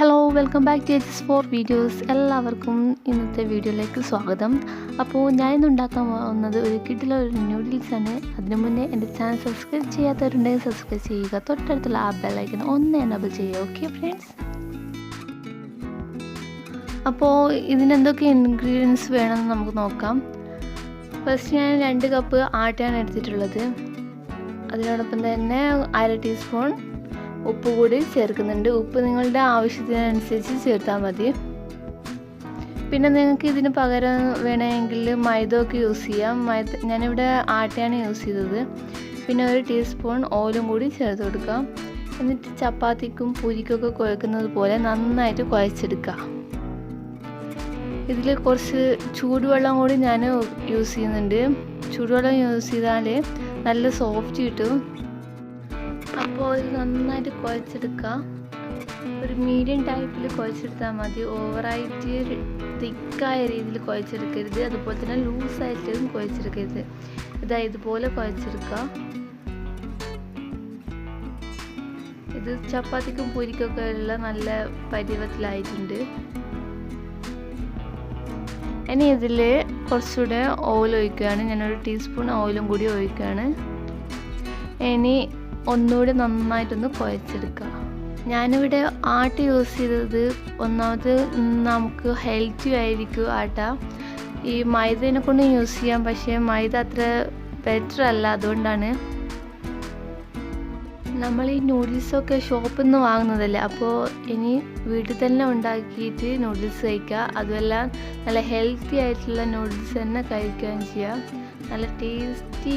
Hello welcome back to HS4 videos. എല്ലാവർക്കും ഇന്നത്തെ വീഡിയോയിലേക്ക് സ്വാഗതം. അപ്പോൾ ഞാനിന്ന് ഉണ്ടാക്കാൻ പോകുന്നത് ഒരു കിടിലൊരു നൂഡിൽസ് ആണ്. അതിനു മുന്നേ എൻ്റെ ചാനൽ സബ്സ്ക്രൈബ് ചെയ്യാത്തവരുണ്ടെങ്കിൽ സബ്സ്ക്രൈബ് ചെയ്യുക. തൊട്ടടുത്തുള്ള ആ ബെല്ലൈക്കൺ ഒന്ന് എനേബിൾ ചെയ്യുക. ഓക്കെ ഫ്രണ്ട്സ്, അപ്പോൾ ഇതിനെന്തൊക്കെ ഇൻഗ്രീഡിയൻസ് വേണമെന്ന് നമുക്ക് നോക്കാം. ഫസ്റ്റ് ഞാൻ 2 കപ്പ് ആട്ടയാണ് എടുത്തിട്ടുള്ളത്. അതിനോടൊപ്പം തന്നെ 1/2 ടീസ്പൂൺ ഉപ്പ് കൂടി ചേർക്കുന്നുണ്ട്. ഉപ്പ് നിങ്ങളുടെ ആവശ്യത്തിനനുസരിച്ച് ചേർത്താൽ മതി. പിന്നെ നിങ്ങൾക്ക് ഇതിന് പകരം വേണമെങ്കിൽ മൈദ ഒക്കെ യൂസ് ചെയ്യാം. ഞാനിവിടെ ആട്ടയാണ് യൂസ് ചെയ്തത്. പിന്നെ 1 ടീസ്പൂൺ ഓയിലും കൂടി ചേർത്ത് കൊടുക്കാം. എന്നിട്ട് ചപ്പാത്തിക്കും പൂരിക്കൊക്കെ കുഴക്കുന്നത് പോലെ നന്നായിട്ട് കുഴച്ചെടുക്കുക. ഇതിൽ കുറച്ച് ചൂടുവെള്ളം കൂടി ഞാൻ യൂസ് ചെയ്യുന്നുണ്ട്. ചൂടുവെള്ളം യൂസ് ചെയ്താൽ നല്ല സോഫ്റ്റ് കിട്ടും. അപ്പോൾ ഇത് നന്നായിട്ട് കുഴച്ചെടുക്കുക. ഒരു മീഡിയം ടൈപ്പിൽ കുഴച്ചെടുത്താൽ മതി. ഓവറായിട്ട് തിക്കായ രീതിയിൽ കുഴച്ചെടുക്കരുത്, അതുപോലെ തന്നെ ലൂസായിട്ടും കുഴച്ചെടുക്കരുത്. ഇതുപോലെ കുഴച്ചെടുക്കുക. ഇത് ചപ്പാത്തിക്കും പൂരിക്കൊക്കെ ഉള്ള നല്ല പരുവത്തിലായിട്ടുണ്ട്. ഇനി ഇതിൽ കുറച്ചുകൂടെ ഓയിൽ ഒഴിക്കുകയാണ്. ഞാൻ 1 ടീസ്പൂൺ ഓയിലും കൂടി ഒഴിക്കുകയാണ്. ഇനി ഒന്നുകൂടി നന്നായിട്ടൊന്ന് കുഴച്ചെടുക്കുക. ഞാനിവിടെ ആട്ട യൂസ് ചെയ്തത് ഒന്നാമത് നമുക്ക് ഹെൽത്തി ആയിരിക്കും ആട്ട. ഈ മൈദേനെ കൊണ്ട് യൂസ് ചെയ്യാം, പക്ഷേ മൈദ അത്ര ബെറ്റർ അല്ല. അതുകൊണ്ടാണ് നമ്മൾ ഈ നൂഡിൽസൊക്കെ ഷോപ്പിൽ നിന്ന് വാങ്ങുന്നതല്ലേ. അപ്പോൾ ഇനി വീട്ടിൽ തന്നെ ഉണ്ടാക്കിയിട്ട് നൂഡിൽസ് കഴിക്കുക. അതുമല്ല നല്ല ഹെൽത്തി ആയിട്ടുള്ള നൂഡിൽസ് തന്നെ കഴിക്കുകയും ചെയ്യാം. നല്ല ടേസ്റ്റി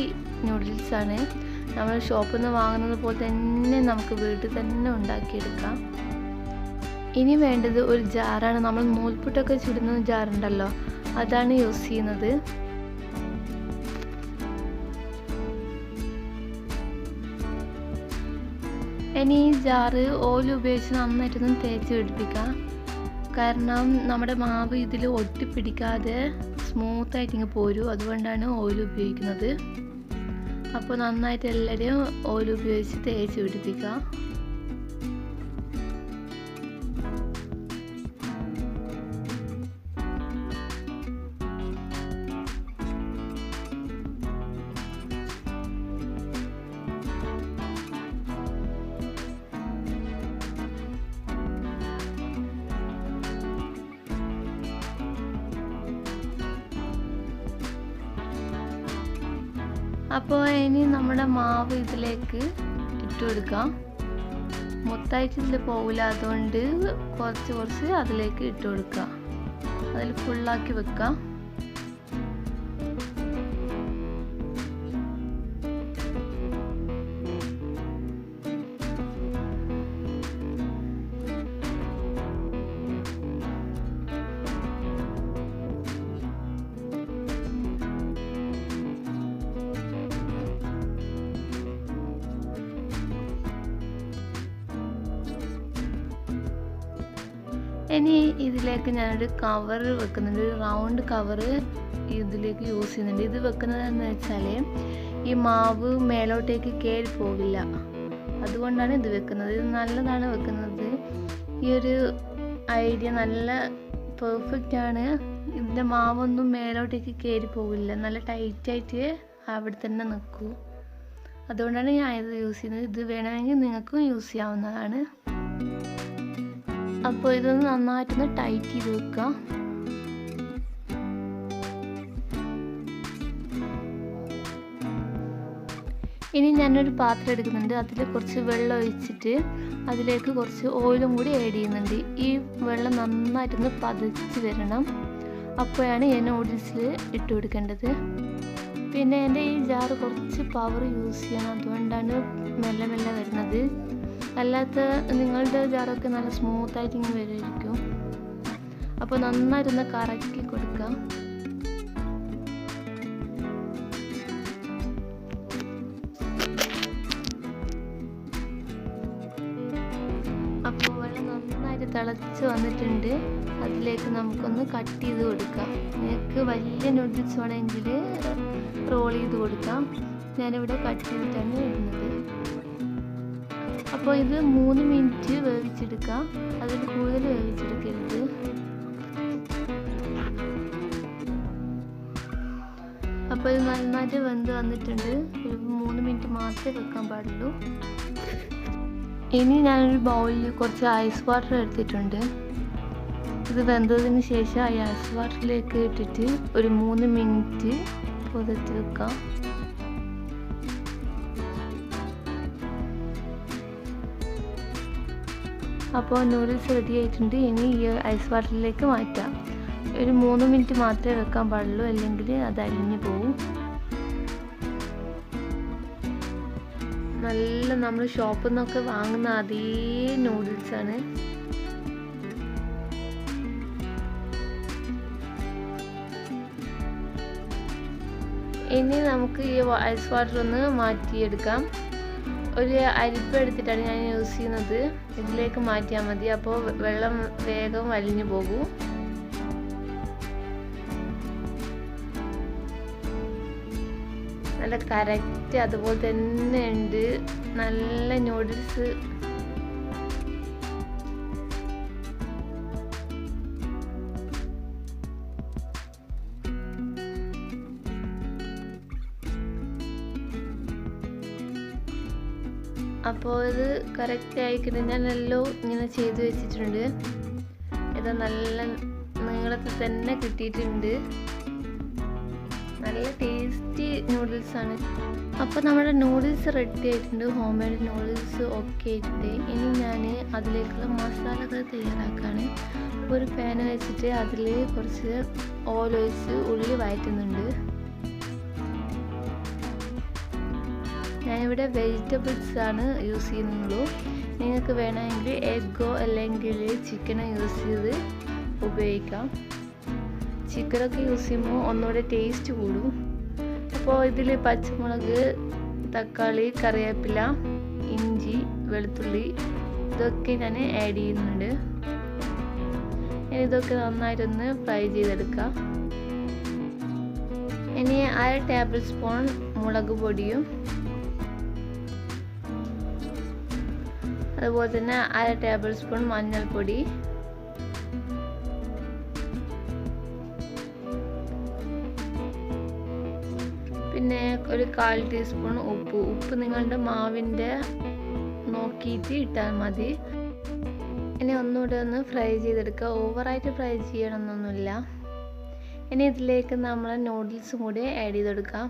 നൂഡിൽസാണ്. നമ്മൾ ഷോപ്പിൽ നിന്ന് വാങ്ങുന്നത് പോലെ തന്നെ നമുക്ക് വീട്ടിൽ തന്നെ ഉണ്ടാക്കിയെടുക്കാം. ഇനി വേണ്ടത് ഒരു ജാറാണ്. നമ്മൾ നൂൽപുട്ടൊക്കെ ചുടുന്ന ജാറുണ്ടല്ലോ, അതാണ് യൂസ് ചെയ്യുന്നത്. ഇനി ഈ ജാറ് ഓയിൽ ഉപയോഗിച്ച് നന്നായിട്ടൊന്ന് തേച്ച് പിടിപ്പിക്കുക. കാരണം നമ്മുടെ മാവ് ഇതിൽ ഒട്ടിപ്പിടിക്കാതെ സ്മൂത്തായിട്ടിങ്ങ് പോരും. അതുകൊണ്ടാണ് ഓയിൽ ഉപയോഗിക്കുന്നത്. അപ്പോൾ നന്നായിട്ട് എല്ലാവരും ഓയിൽ ഉപയോഗിച്ച് തേച്ച് പിടിപ്പിക്കുക. അപ്പോൾ ഇനി നമ്മുടെ മാവ് ഇതിലേക്ക് ഇട്ട് കൊടുക്കാം. മൊത്തമായിട്ട് ഇതിൽ പോകില്ല, അതുകൊണ്ട് കുറച്ച് അതിലേക്ക് ഇട്ട് കൊടുക്കുക. അതിൽ ഫുള്ളാക്കി വെക്കാം. ഇനി ഇതിലേക്ക് ഞാനൊരു കവർ വെക്കുന്നുണ്ട്. ഒരു റൗണ്ട് കവറ് ഇതിലേക്ക് യൂസ് ചെയ്യുന്നുണ്ട്. ഇത് വെക്കുന്നതെന്ന് വെച്ചാൽ ഈ മാവ് മേലോട്ടേക്ക് കയറി പോകില്ല. അതുകൊണ്ടാണ് ഇത് വെക്കുന്നത്. ഇത് നല്ലതാണ് വെക്കുന്നത്. ഈ ഒരു ഐഡിയ നല്ല പെർഫെക്റ്റ് ആണ്. ഇതിൻ്റെ മാവൊന്നും മേലോട്ടേക്ക് കയറി പോകില്ല. നല്ല ടൈറ്റായിട്ട് അവിടെ തന്നെ നിൽക്കൂ. അതുകൊണ്ടാണ് ഞാൻ ഇത് യൂസ് ചെയ്യുന്നത്. ഇത് വേണമെങ്കിൽ നിങ്ങൾക്കും യൂസ് ചെയ്യാവുന്നതാണ്. അപ്പോൾ ഇതൊന്ന് നന്നായിട്ടൊന്ന് ടൈറ്റ് ചെയ്ത് വെക്കുക. ഇനി ഞാനൊരു പാത്രം എടുക്കുന്നുണ്ട്. അതിൽ കുറച്ച് വെള്ളം ഒഴിച്ചിട്ട് അതിലേക്ക് കുറച്ച് ഓയിലും കൂടി ആഡ് ചെയ്യുന്നുണ്ട്. ഈ വെള്ളം നന്നായിട്ടൊന്ന് പതച്ച് വരണം. അപ്പോഴാണ് ഈ നൂഡിൽസിൽ ഇട്ട് കൊടുക്കേണ്ടത്. പിന്നെ എൻ്റെ ഈ ജാറ് കുറച്ച് പവർ യൂസ് ചെയ്യണം. അതുകൊണ്ടാണ് മെല്ലെ മെല്ലെ വരുന്നത്. അല്ലാത്ത നിങ്ങളുടെ ജാറൊക്കെ നല്ല സ്മൂത്തായിട്ട് ഇങ്ങനെ വരുമായിരിക്കും. അപ്പോൾ നന്നായിട്ടൊന്ന് കറക്കി കൊടുക്കാം. അപ്പോൾ വെള്ളം നന്നായിട്ട് തിളച്ച് വന്നിട്ടുണ്ട്. അതിലേക്ക് നമുക്കൊന്ന് കട്ട് ചെയ്ത് കൊടുക്കാം. നിങ്ങൾക്ക് വലിയ നൂഡിൽസ് വേണമെങ്കിൽ റോൾ ചെയ്ത് കൊടുക്കാം. ഞാനിവിടെ കട്ട് ചെയ്തിട്ടാണ് ഇടുന്നത്. അപ്പോൾ ഇത് 3 മിനിറ്റ് വേവിച്ചെടുക്കാം, അതിൽ കൂടുതൽ വേവിച്ചെടുക്കരുത്. അപ്പോൾ ഇത് നന്നായിട്ട് വെന്ത് വന്നിട്ടുണ്ട്. ഒരു 3 മിനിറ്റ് മാത്രമേ വെക്കാൻ പാടുള്ളൂ. ഇനി ഞാനൊരു ബൗളിൽ കുറച്ച് ഐസ് വാട്ടർ എടുത്തിട്ടുണ്ട്. ഇത് വെന്തതിന് ശേഷം ഈ ഐസ് വാട്ടറിലേക്ക് ഇട്ടിട്ട് ഒരു 3 മിനിറ്റ് പുതർത്തി വെക്കാം. അപ്പോൾ നൂഡിൽസ് റെഡി ആയിട്ടുണ്ട്. ഇനി ഈ ഐസ് വാട്ടറിലേക്ക് മാറ്റാം. ഒരു 3 മിനിറ്റ് മാത്രമേ വെക്കാൻ പാടുള്ളൂ, അല്ലെങ്കിൽ അത് അലിഞ്ഞു പോകും. നല്ല നമ്മൾ ഷോപ്പിൽ നിന്നൊക്കെ വാങ്ങുന്ന അതേ നൂഡിൽസാണ്. ഇനി നമുക്ക് ഈ ഐസ് വാട്ടർ ഒന്ന് മാറ്റിയെടുക്കാം. ഒരു അരിപ്പ എടുത്തിട്ടാണ് ഞാൻ യൂസ് ചെയ്യുന്നത്. ഇതിലേക്ക് മാറ്റിയാൽ മതി, അപ്പോൾ വെള്ളം വേഗം വലിഞ്ഞു പോകും. നല്ല കറക്റ്റ് അതുപോലെ തന്നെ ഉണ്ട് നല്ല നൂഡിൽസ്. അപ്പോൾ ഇത് കറക്റ്റ് ആയിക്കിട്ട് ഞാനെല്ലാം ഇങ്ങനെ ചെയ്ത് വെച്ചിട്ടുണ്ട്. ഇത് നല്ല നീളത്തിൽ തന്നെ കിട്ടിയിട്ടുണ്ട്. നല്ല ടേസ്റ്റി നൂഡിൽസാണ്. അപ്പോൾ നമ്മുടെ നൂഡിൽസ് റെഡി ആയിട്ടുണ്ട്. ഹോം മെയ്ഡ് നൂഡിൽസ് ഓക്കെ ആയിട്ടുണ്ട്. ഇനി ഞാൻ അതിലേക്കുള്ള മസാലകൾ തയ്യാറാക്കുകയാണ്. ഒരു പാൻ വെച്ചിട്ട് അതിൽ കുറച്ച് ഓയിൽ ഒഴിച്ച് ഉള്ളി വഴറ്റുന്നുണ്ട്. ഞാനിവിടെ വെജിറ്റബിൾസ് ആണ് യൂസ് ചെയ്യുന്നുള്ളൂ. നിങ്ങൾക്ക് വേണമെങ്കിൽ എഗ്ഗോ അല്ലെങ്കിൽ ചിക്കനോ യൂസ് ചെയ്ത് ഉപയോഗിക്കാം. ചിക്കനൊക്കെ യൂസ് ചെയ്യുമ്പോൾ ഒന്നുകൂടെ ടേസ്റ്റ് കൂടും. അപ്പോൾ ഇതിൽ പച്ചമുളക്, തക്കാളി, കറിവേപ്പില, ഇഞ്ചി, വെളുത്തുള്ളി ഇതൊക്കെ ഞാൻ ആഡ് ചെയ്യുന്നുണ്ട്. ഇനി ഇതൊക്കെ നന്നായിട്ടൊന്ന് ഫ്രൈ ചെയ്തെടുക്കാം. ഇനി 1/2 ടേബിൾ സ്പൂൺ മുളക് പൊടിയും അതുപോലെ തന്നെ 1/2 ടേബിൾ സ്പൂൺ മഞ്ഞൾപ്പൊടി, പിന്നെ ഒരു 1/4 ടീസ്പൂൺ ഉപ്പ് നിങ്ങളുടെ മാവിൻ്റെ നോക്കിയിട്ട് ഇട്ടാൽ മതി. ഇനി ഒന്നുകൂടെ ഒന്ന് ഫ്രൈ ചെയ്തെടുക്കുക. ഓവറായിട്ട് ഫ്രൈ ചെയ്യണമെന്നൊന്നുമില്ല. ഇനി ഇതിലേക്ക് നമ്മൾ നൂഡിൽസും കൂടി ആഡ് ചെയ്തെടുക്കാം.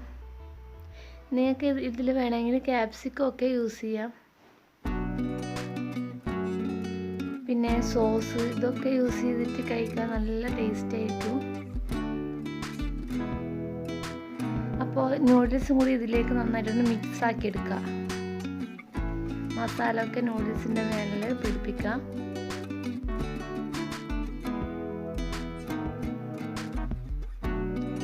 നിങ്ങൾക്ക് ഇതിൽ വേണമെങ്കിൽ ക്യാപ്സിക്കം ഒക്കെ യൂസ് ചെയ്യാം. പിന്നെ സോസ് ഇതൊക്കെ യൂസ് ചെയ്തിട്ട് കഴിക്കാൻ നല്ല ടേസ്റ്റ് ആയിരിക്കും. അപ്പോൾ നൂഡിൽസും കൂടി ഇതിലേക്ക് നന്നായിട്ടൊന്ന് മിക്സ് ആക്കി എടുക്കുക. മസാല ഒക്കെ നൂഡിൽസിൻ്റെ മേലെ പിടിപ്പിക്കുക.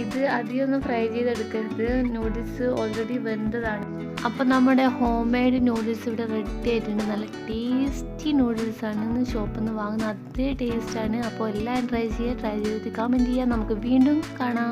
ഇത് അധികമൊന്നും ഫ്രൈ ചെയ്തെടുക്കരുത്, നൂഡിൽസ് ഓൾറെഡി വെന്തതാണ്. അപ്പോൾ നമ്മുടെ ഹോം മെയ്ഡ് നൂഡിൽസ് ഇവിടെ റെഡി ആയിട്ടുണ്ട്. നല്ല ടേസ്റ്റി നൂഡിൽസാണ്. ഷോപ്പിൽ നിന്ന് വാങ്ങുന്ന അതേ ടേസ്റ്റാണ്. അപ്പോൾ എല്ലാവരും ട്രൈ ചെയ്തിട്ട് കമൻറ്റ് ചെയ്യുക. നമുക്ക് വീണ്ടും കാണാം.